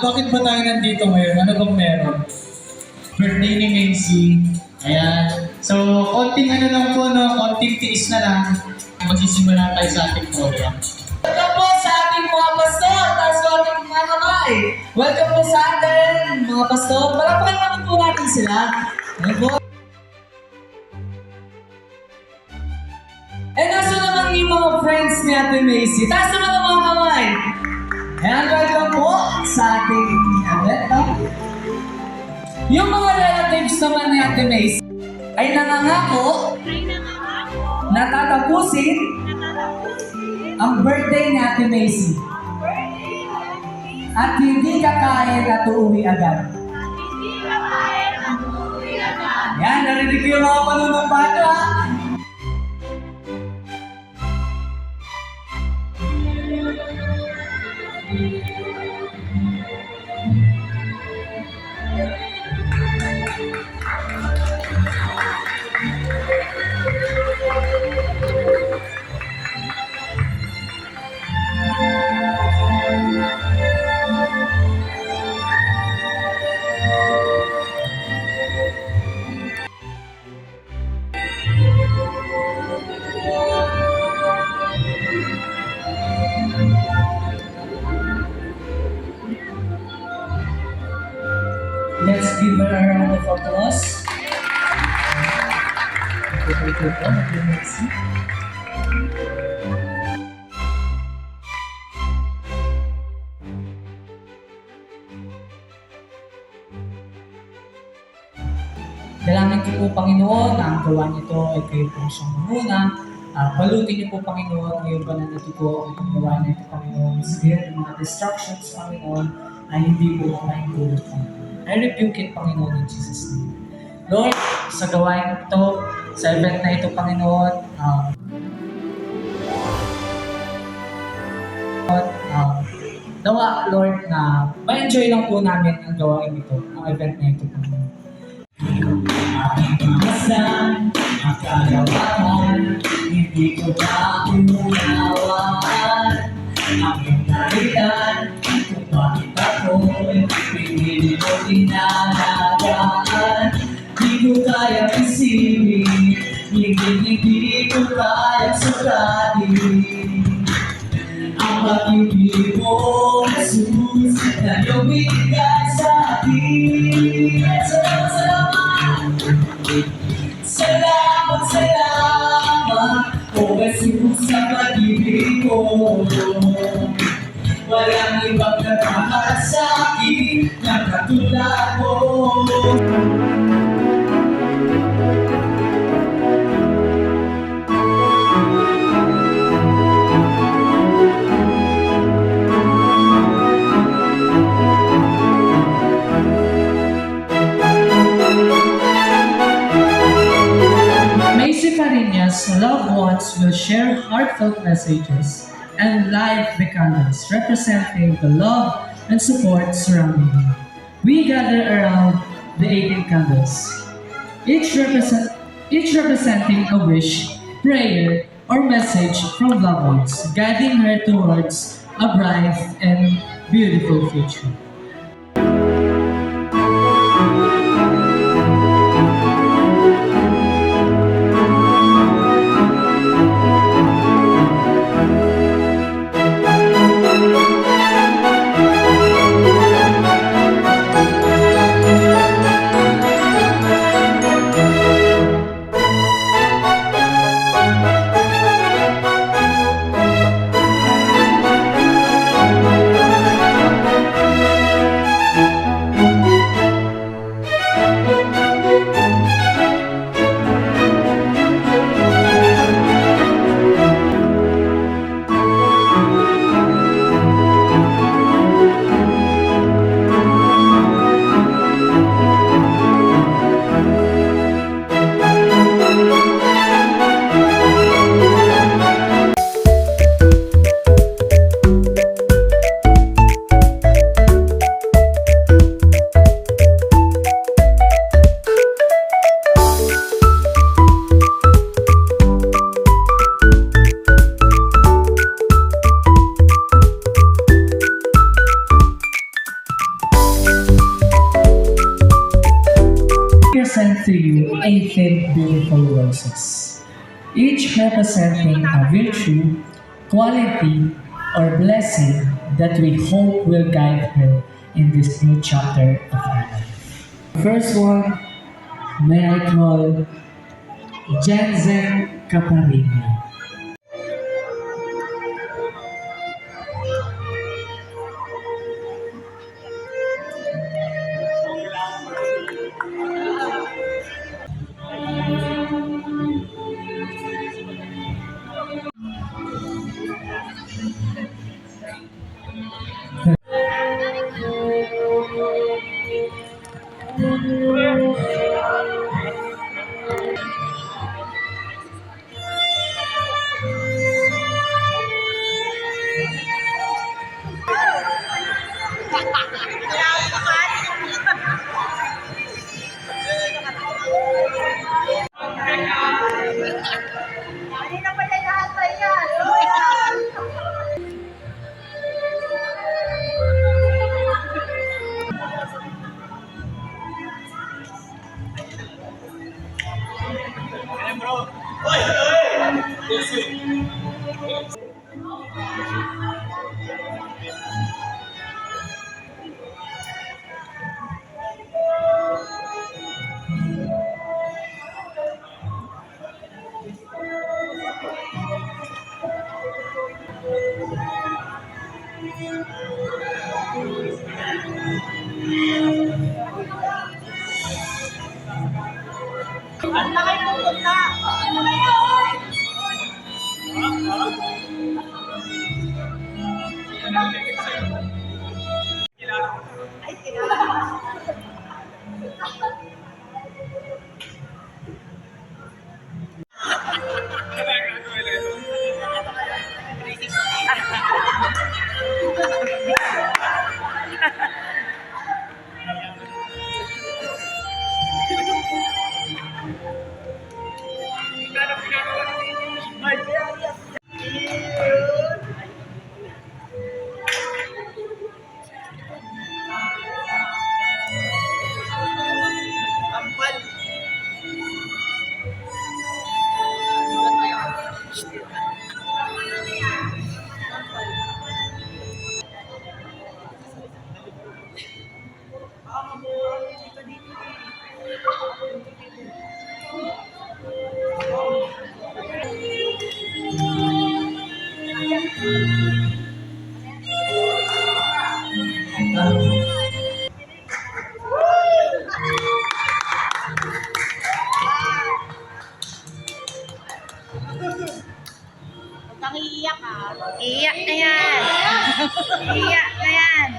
Bakit ba tayo nandito ngayon? Ano bang meron? Birthday ni Macy. Ayan. So, konting ano lang po, no? Konting tiis na lang. Magsisimula tayo sa ating program. Welcome po sa ating mga pastor, tapos sa ating mga kamay. Welcome po sa ating mga pastor. Palapakan naman po natin sila. Ano po? Eh, nasa naman yung mga friends ni Ate Macy? Taas naman ang mga kamay. And welcome po sa ating event. Yung mga relatives naman ni Ate Macy ay nangangako na tatapusin ang birthday ni Ate Macy. At hindi kakain at uuwi agad. Yan, narinig ko yung mga panunumpado ha. Let's give her a round of applause. Dalangin ko po, Panginoon, na ang gawa nito ay kayo po siyang muna. Balutin niyo po, Panginoon, ngayon ba nandito po ang gawa nito, Panginoon. Sabihin ng mga distractions, Panginoon, ay hindi po maintulot, Panginoon. I rebuke it, Panginoon, in Jesus' name. Lord, sa gawain ito, sa event na ito, Panginoon, nawa, Lord, na ma-enjoy lang po namin ang gawain ito, ang event na ito, Panginoon. Aking pamasan, ang kagawahan, hindi ko na unawaan. Ang iyong naritan, kung bakit ako'y pinili mo dinalagaan. Di ko kaya isipin, hindi ko kaya sukatin. Ang pag-ibig mo, Jesus, na iyong binigay sa akin. Salamat, salamat! Salamat, salamat, O Jesus, sa pag-ibig mo. Walang ibang nagmamahal sa akin na katulad mo. Macy Fariñas loved ones will share heartfelt messages and live candles representing the love and support surrounding her. We gather around the 18 candles, each representing a wish, prayer, or message from loved ones, guiding her towards a bright and beautiful future. present to you 18 beautiful roses, each representing a virtue, quality, or blessing that we hope will guide her in this new chapter of her life. First one, may I call Jensen Caparini. Kanina pa yan naantay yan. Ang laki pupunta. Ano ngayon? Ay, kilala. Huwag kang iiyak ah. Iyak na yan. Iyak na yan.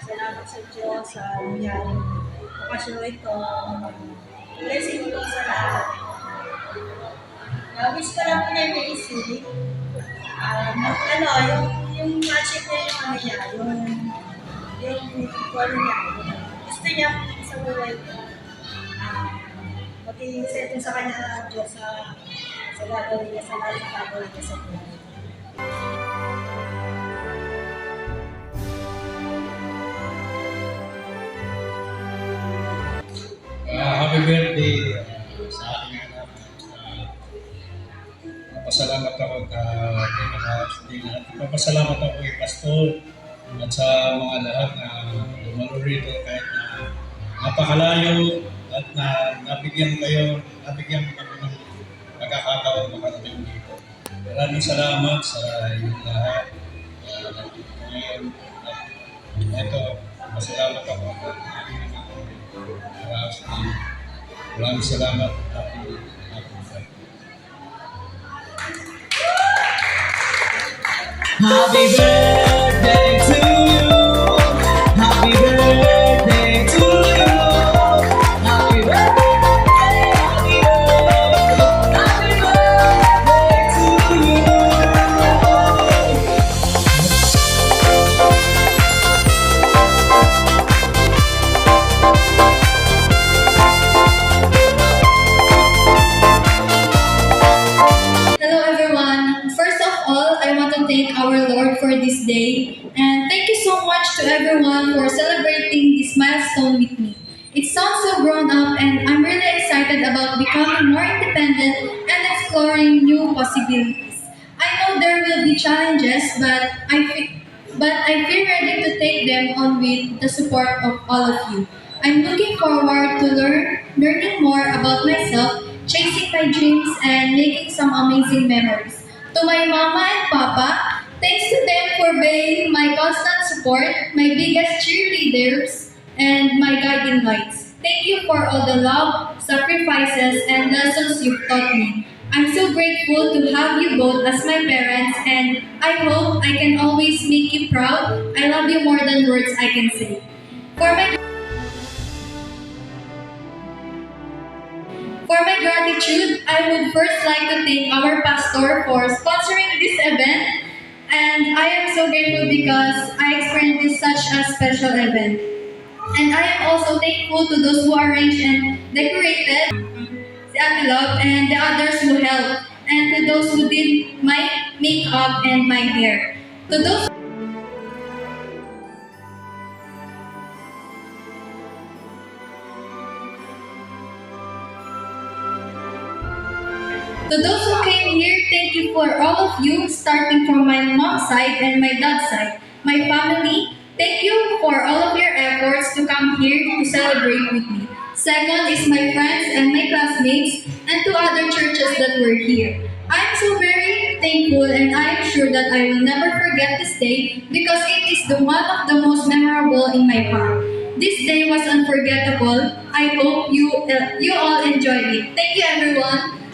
Salamat sa Diyos sa nangyaring okasyon ito. Blessing ito sa lahat. Wish ko lang po na may isip. Yung magic na yung ano niya, yung call niya. Gusto niya sa buhay ko. Pati-settle sa kanya Diyos sa gagawin niya, sa lahat ng gagawin niya sa buhay. happy birthday sa aking anak. Papasalamat ako papasalamat ako kay Pastor at sa mga lahat na dumalo rito kahit na napakalayo at na nabigyan kami ng pagkakataon makarating dito. Maraming salamat sa inyong lahat. Ngayon, ito, pasalamat ako. Maraming salamat. Happy birthday to you. Happy birthday to you. Happy birthday. Happy birthday to you. Hello everyone. First of all, I want to thank our Lord for this day and thank you so much to everyone for celebrating this milestone with me. It sounds so grown up and I'm really excited about becoming more independent and exploring new possibilities. I know there will be challenges, but I feel ready to take them on with the support of all of you. I'm looking forward to learning more about myself, chasing my dreams, and making some amazing memories. To my mama and papa, thanks to them for being my constant support, my biggest cheerleaders, and my guiding lights. Thank you for all the love, sacrifices, and lessons you've taught me. I'm so grateful to have you both as my parents, and I hope I can always make you proud. I love you more than words I can say. For my gratitude, I would first like to thank our pastor for sponsoring this event, and I am so grateful because I experienced such a special event. And I am also thankful to those who arranged and decorated, si Ate Love, and the others who helped, and to those who did my makeup and my hair. To those who came here, thank you for all of you, starting from my mom's side and my dad's side. My family, thank you for all of your efforts to come here to celebrate with me. Second is my friends and my classmates and to other churches that were here. I am so very thankful and I am sure that I will never forget this day because it is the one of the most memorable in my heart. This day was unforgettable. I hope you all enjoyed it. Thank you everyone.